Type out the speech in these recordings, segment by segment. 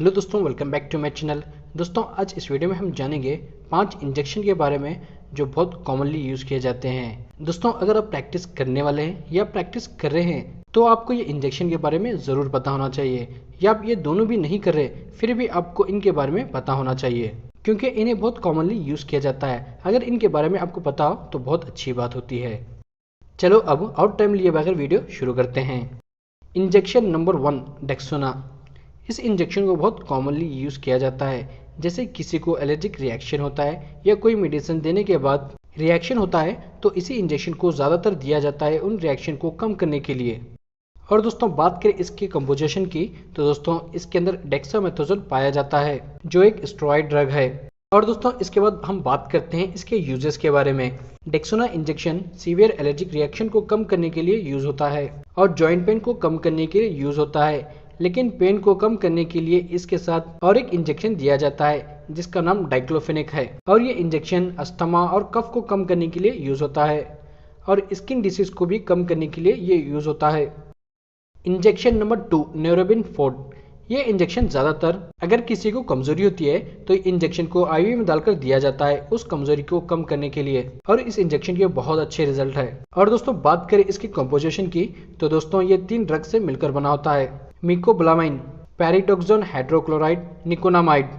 Hello दोस्तों, welcome back to my channel. दोस्तों आज इस वीडियो में हम जानेंगे 5 इंजेक्शन के बारे में जो बहुत कॉमनली यूज़ किए जाते हैं। दोस्तों अगर आप प्रैक्टिस करने वाले हैं या प्रैक्टिस कर रहे हैं तो आपको ये इंजेक्शन के बारे में ज़रूर पता होना चाहिए, या आप ये दोनों भी नहीं कर रहे फिर भी आपको इनके बारे में पता होना चाहिए, क्योंकि इन्हें बहुत कॉमनली यूज़ किया जाता है। अगर इनके बारे में आपको पता हो तो बहुत अच्छी बात होती है। चलो अब आउट टाइम लिए बगैर वीडियो शुरू करते हैं। Injection number 1, Dexona. इस इंजेक्शन को बहुत कॉमनली यूज़ किया जाता है। जैसे किसी को एलर्जिक रिएक्शन होता है या कोई मेडिसिन देने के बाद रिएक्शन होता है तो इसी इंजेक्शन को ज़्यादातर दिया जाता है उन रिएक्शन को कम करने के लिए। और दोस्तों बात करें इसकी कंपोजिशन की तो दोस्तों इसके अंदर डेक्सामेथासोन पाया जाता है जो एक स्टेरॉइड ड्रग है। और दोस्तों इसके बाद हम बात करते हैं इसके यूजेस के बारे में। Dexona injection severe allergic reaction को कम करने के लिए यूज होता है और जॉइंट पेन को कम करने के लिए यूज होता है, लेकिन पेन को कम करने के लिए इसके साथ और एक इंजेक्शन दिया जाता है जिसका नाम डाइक्लोफेनेक है। और ये इंजेक्शन अस्थमा और कफ को कम करने के लिए यूज होता है और स्किन डिसीज को भी कम करने के लिए ये यूज होता है। Injection number 2, Neurobion forte. ये इंजेक्शन ज़्यादातर अगर किसी को कमजोरी होती है तो इंजेक्शन को आईवी में डालकर दिया जाता है उस कमजोरी को कम करने के लिए, और इस इंजेक्शन के बहुत अच्छे रिजल्ट है। और दोस्तों बात करें इसकी कंपोजिशन की तो दोस्तों ये 3 ड्रग से मिलकर बना होता है, मिकोबलामाइन, पैरिडोक्सोन हाइड्रोक्लोराइड, निकोनामाइड।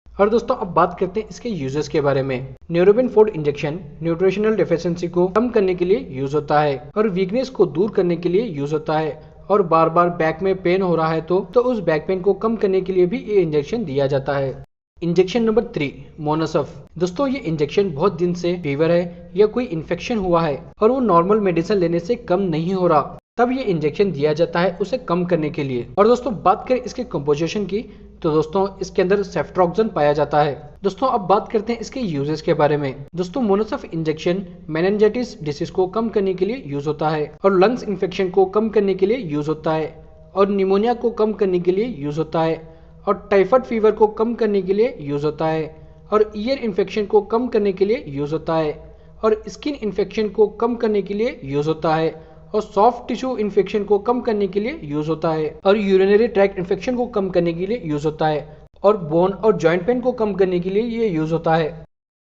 और दोस्तों अब बात करते हैं इसके यूजेस के बारे में। न्यूरोबिन फोर्ट इंजेक्शन न्यूट्रिशनल डेफिशिएंसी को कम करने के लिए यूज होता है और वीकनेस को दूर करने के लिए यूज होता है, और बार बार बैक में पेन हो रहा है तो उस बैक पेन को कम करने के लिए भी ये इंजेक्शन दिया जाता है। Injection number 3, मोनोसफ। दोस्तों ये इंजेक्शन बहुत दिन से फीवर है या कोई इन्फेक्शन हुआ है और वो नॉर्मल मेडिसिन लेने से कम नहीं हो रहा, तब ये इंजेक्शन दिया जाता है उसे कम करने के लिए। और दोस्तों बात करें इसके कंपोजिशन की तो दोस्तों इसके अंदर सेफ्ट्रॉक्सन पाया जाता है। दोस्तों अब बात करते हैं इसके यूजेस के बारे में। दोस्तों मोनोसफ इंजेक्शन मेनिंजाइटिस डिसीज को कम करने के लिए यूज होता है और लंग्स इन्फेक्शन को कम करने के लिए यूज होता है और निमोनिया को कम करने के लिए यूज होता है और टाइफाइड फीवर को कम करने के लिए यूज होता है और ईयर इन्फेक्शन को कम करने के लिए यूज होता है और स्किन इन्फेक्शन को कम करने के लिए यूज होता है और सॉफ्ट टिश्यू इन्फेक्शन को कम करने के लिए यूज होता है और यूरिनरी ट्रैक्ट इन्फेक्शन को कम करने के लिए यूज होता है और बोन और जॉइंट पेन को कम करने के लिए ये यूज होता है।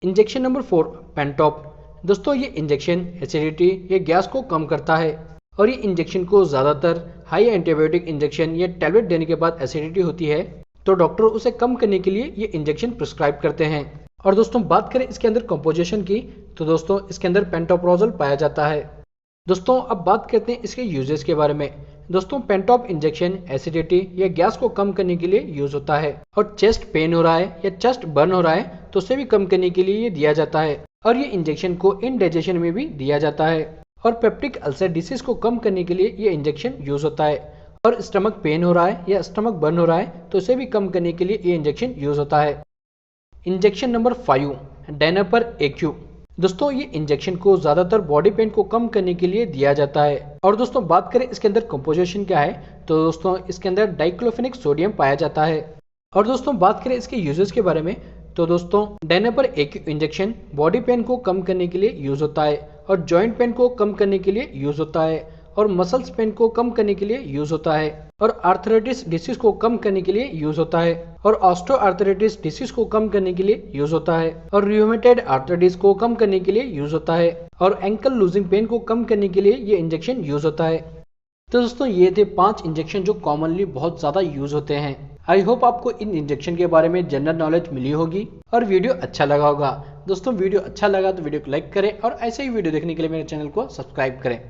Injection number 4, Pantop. दोस्तों ये इंजेक्शन एसिडिटी या गैस को कम करता है और ये इंजेक्शन को ज़्यादातर हाई एंटीबायोटिक इंजेक्शन या टैबलेट देने के बाद एसिडिटी होती है तो डॉक्टर उसे कम करने के लिए ये इंजेक्शन प्रिस्क्राइब करते हैं। और दोस्तों बात करें इसके अंदर कंपोजिशन की तो दोस्तों इसके अंदर पेंटोप्रोजोल पाया जाता है। दोस्तों अब बात करते हैं इसके यूजेस के बारे में। दोस्तों पेंटॉप इंजेक्शन एसिडिटी या गैस को कम करने के लिए यूज होता है और चेस्ट पेन हो रहा है या चेस्ट बर्न हो रहा है तो उसे भी कम करने के लिए ये दिया जाता है और ये इंजेक्शन को इंडाइजेशन में भी दिया जाता है और पेप्टिक अल्सर डिसीज को कम करने के लिए ये इंजेक्शन यूज होता है और स्टमक पेन हो रहा है या स्टमक बर्न हो रहा है तो उसे भी कम करने के लिए ये इंजेक्शन यूज होता है। Injection number 5, Dynapar AQ. दोस्तों ये इंजेक्शन को ज्यादातर बॉडी पेन को कम करने के लिए दिया जाता है। और दोस्तों बात करें इसके अंदर कंपोजिशन क्या है तो दोस्तों इसके अंदर डाइक्लोफेनेक सोडियम पाया जाता है। और दोस्तों बात करें इसके यूजेस के बारे में तो दोस्तों डेनापर एक्यू इंजेक्शन बॉडी पेन को कम करने के लिए यूज होता है और जॉइंट पेन को कम करने के लिए यूज होता है और मसल्स पेन को कम करने के लिए यूज होता है और आर्थराइटिस डिसीज को कम करने के लिए यूज होता है और ऑस्टियोआर्थराइटिस डिसीज को कम करने के लिए यूज होता है और रूमेटॉइड आर्थराइटिस को कम करने के लिए यूज होता है और एंकल लूजिंग पेन को कम करने के लिए ये इंजेक्शन यूज होता है। तो दोस्तों ये थे 5 इंजेक्शन जो कॉमनली बहुत ज्यादा यूज होते हैं। आई होप आपको इन इंजेक्शन के बारे में जनरल नॉलेज मिली होगी और वीडियो अच्छा लगा होगा। दोस्तों वीडियो अच्छा लगा तो वीडियो को लाइक करें और ऐसे ही वीडियो देखने के लिए मेरे चैनल को सब्सक्राइब करें।